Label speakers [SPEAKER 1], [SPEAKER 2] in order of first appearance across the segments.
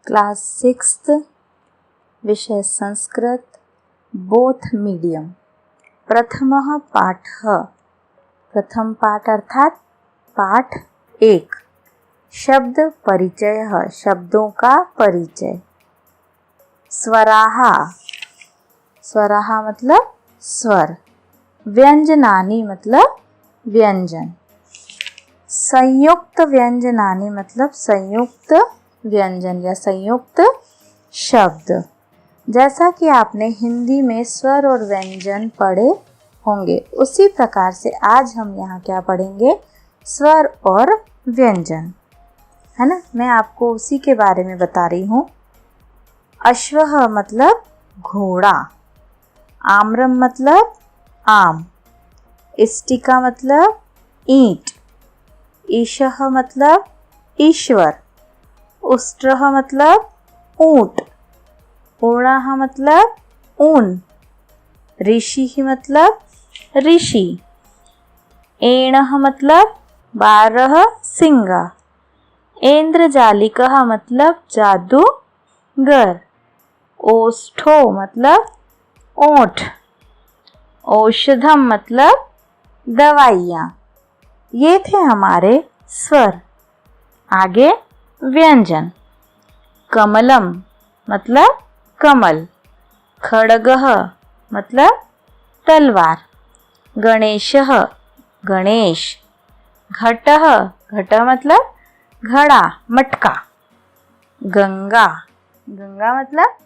[SPEAKER 1] Class 6th, विषय Sanskrit, both medium. प्रथमः पाठः, प्रथम पाठ अर्थात पाठ 1। शब्द परिचयः, शब्दों का परिचय। स्वराः, स्वराः मतलब स्वर। व्यंजनानि मतलब व्यंजन। संयुक्त व्यंजनानि मतलब संयुक्त व्यंजन या संयुक्त शब्द। जैसा कि आपने हिंदी में स्वर और व्यंजन पढ़े होंगे, उसी प्रकार से आज हम यहाँ क्या पढ़ेंगे, स्वर और व्यंजन, है ना। मैं आपको उसी के बारे में बता रही हूँ। अश्वः मतलब घोड़ा, आम्रम मतलब आम, इष्टिका मतलब ईंट, ईशः मतलब ईश्वर, उष्ट्रः मतलब ऊंट, ऊर्णः मतलब ऊन, ऋषि मतलब ऋषि, एणः मतलब 12 सिंगा, ऐन्द्रजालिकः मतलब जादूगर, ओष्ठो मतलब ओंठ, औषधम मतलब दवाइयाँ। ये थे हमारे स्वर। आगे व्यंजन। कमलम मतलब कमल, खड्गः मतलब तलवार, गणेशः गणेश, घटः घट मतलब घड़ा मटका, गंगा, गंगा मतलब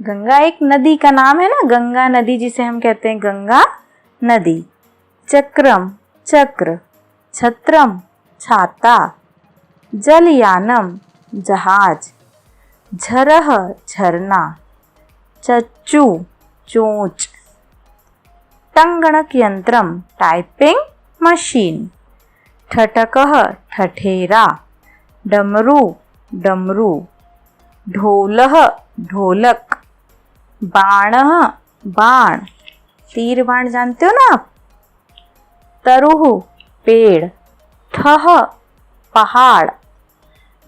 [SPEAKER 1] गंगा एक नदी का नाम है ना, गंगा नदी जिसे हम कहते हैं गंगा नदी। चक्रम चक्र, छत्रम छाता, जलयानम जहाज, झरह झरना, चच्चू चोंच, टंगणक यंत्रम टाइपिंग मशीन, ठटकः ठठेरा, डमरू डमरू, ढोलः ढोलक, बाणः बाण, तीर बाण जानते हो ना आप। तरुः पेड़, ठः पहाड़,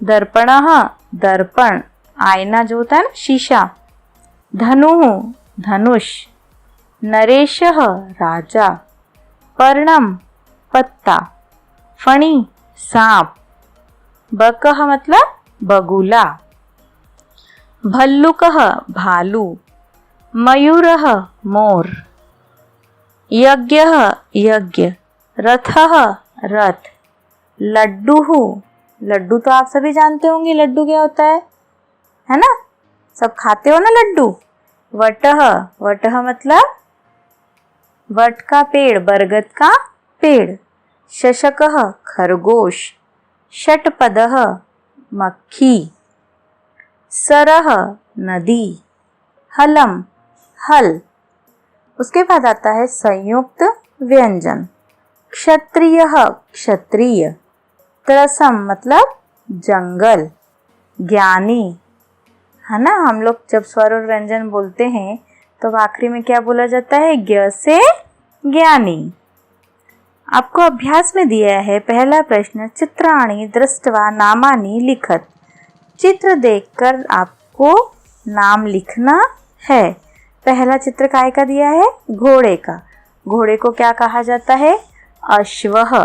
[SPEAKER 1] दर्पणः दर्पण, आईना जो होता है ना शीशा, धनुः धनुष, नरेशः राजा, पर्णम पत्ता, फणी सांप, बकः मतलब बगुला, भल्लुकः भालू, मयूरः मोर, यज्ञः यज्ञ, रथः रथ, लड्डू, लड्डू तो आप सभी जानते होंगे लड्डू क्या होता है ना, सब खाते हो ना लड्डू। वटः, वटः मतलब वट का पेड़, बरगद का पेड़, शशकः खरगोश, षट्पदः मक्खी, सरः नदी, हलम हल। उसके बाद आता है संयुक्त व्यंजन। क्षत्रियः क्षत्रिय, त्रसम मतलब जंगल, ज्ञानी, है ना। हम लोग जब स्वर और व्यंजन बोलते हैं तो आखिरी में क्या बोला जाता है, ज्ञ से ज्ञानी। आपको अभ्यास में दिया है पहला प्रश्न, चित्राणि दृष्ट्वा नामानि लिखत। चित्र देखकर आपको नाम लिखना है। पहला चित्र काय का दिया है, घोड़े का। घोड़े को क्या कहा जाता है, अश्वः।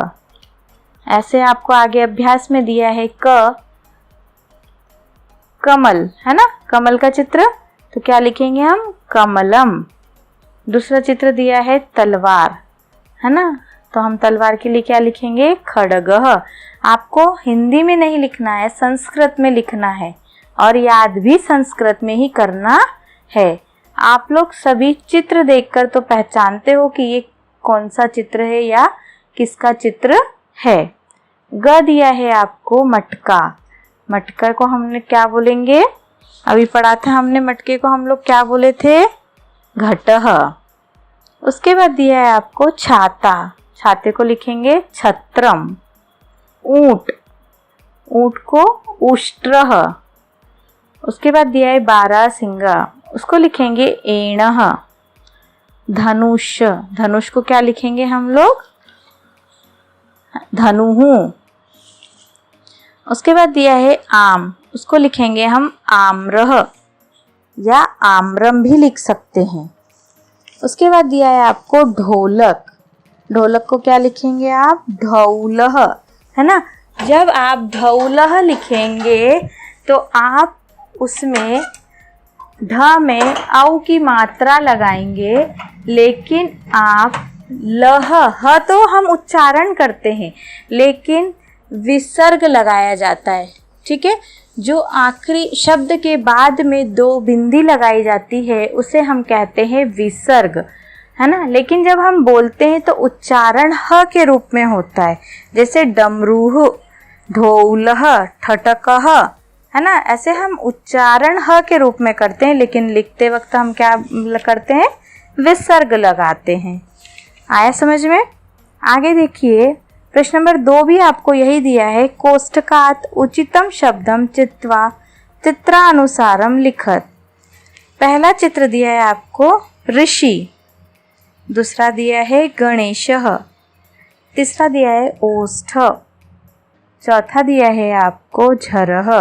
[SPEAKER 1] ऐसे आपको आगे अभ्यास में दिया है कमल, है ना, कमल का चित्र, तो क्या लिखेंगे हम, कमलम। दूसरा चित्र दिया है तलवार, है ना, तो हम तलवार के लिए क्या लिखेंगे, खड्गः। आपको हिंदी में नहीं लिखना है, संस्कृत में लिखना है और याद भी संस्कृत में ही करना है। आप लोग सभी चित्र देखकर तो पहचानते हो कि ये कौन सा चित्र है या किसका चित्र है। ग दिया है आपको मटका, मटका को हमने क्या बोलेंगे, अभी पढ़ा था हमने, मटके को हम लोग क्या बोले थे, घटः। उसके बाद दिया है आपको छाता, छाते को लिखेंगे छत्रम। ऊंट, ऊंट को उष्ट्रः। उसके बाद दिया है 12 सिंगा, उसको लिखेंगे एणः। धनुष, धनुष को क्या लिखेंगे हम लोग, धनुः। उसके बाद दिया है आम, उसको लिखेंगे हम आम्रह या आम्रम भी लिख सकते हैं। उसके बाद दिया है आपको ढोलक। ढोलक को क्या लिखेंगे आप? ढौलह, है ना। जब आप ढौलह लिखेंगे तो आप उसमें ढ में औ की मात्रा लगाएंगे, लेकिन आप लह, ह तो हम उच्चारण करते हैं लेकिन विसर्ग लगाया जाता है, ठीक है। जो आखिरी शब्द के बाद में 2 बिंदी लगाई जाती है उसे हम कहते हैं विसर्ग, है ना। लेकिन जब हम बोलते हैं तो उच्चारण ह के रूप में होता है, जैसे डमरूह, ढोलह, ठटकह, है ना। ऐसे हम उच्चारण ह के रूप में करते हैं, लेकिन लिखते वक्त हम क्या करते हैं? विसर्ग लगाते हैं। आया समझ में? आगे देखिए, प्रश्न नंबर 2 भी आपको यही दिया है। कोष्ठकात उचितम शब्दम चित्वा चित्रानुसारम लिखत। पहला चित्र दिया है आपको ऋषि, दूसरा दिया है गणेशः, तीसरा दिया है ओष्ठ, चौथा दिया है आपको झरः,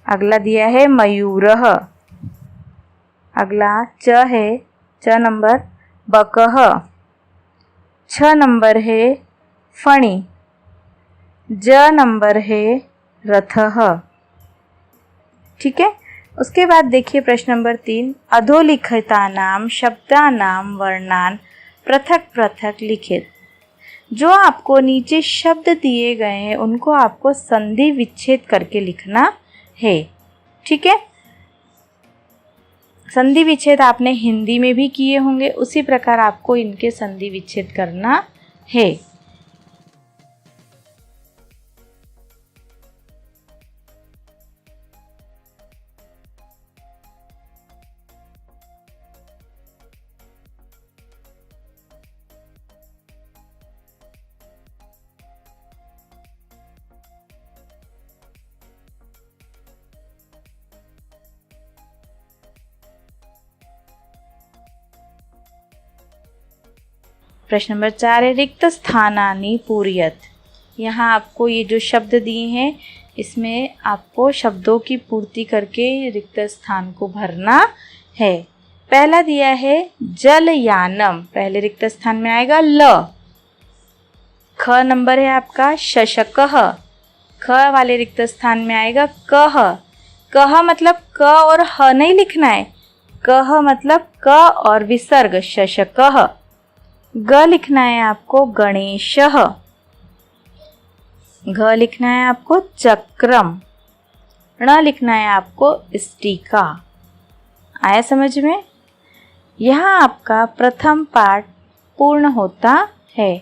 [SPEAKER 1] अगला दिया है मयूरः, अगला च है, च नंबर बकः, 6 नंबर है फणी, ज नंबर है रथः, ठीक है। उसके बाद देखिए प्रश्न नंबर 3, अधोलिखितानां शब्दानां वर्णान पृथक पृथक लिखित। जो आपको नीचे शब्द दिए गए हैं उनको आपको संधि विच्छेद करके लिखना है, ठीक है। संधि विच्छेद आपने हिंदी में भी किए होंगे, उसी प्रकार आपको इनके संधि विच्छेद करना है। प्रश्न नंबर 4 है रिक्त स्थानानि पूरयत। यहाँ आपको ये जो शब्द दिए हैं इसमें आपको शब्दों की पूर्ति करके रिक्त स्थान को भरना है। पहला दिया है जलयानम, पहले रिक्त स्थान में आएगा ल। ख नंबर है आपका शशकः, ख वाले रिक्त स्थान में आएगा कह। कह मतलब क और ह नहीं लिखना है, कह मतलब क और विसर्ग शशकः। ग लिखना है आपको गणेशः, घ लिखना है आपको चक्रम, ण लिखना है आपको स्टिका। आया समझ में? यहाँ आपका प्रथम पाठ पूर्ण होता है।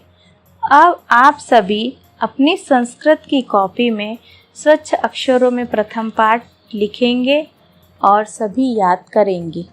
[SPEAKER 1] अब आप सभी अपनी संस्कृत की कॉपी में स्वच्छ अक्षरों में प्रथम पाठ लिखेंगे और सभी याद करेंगे।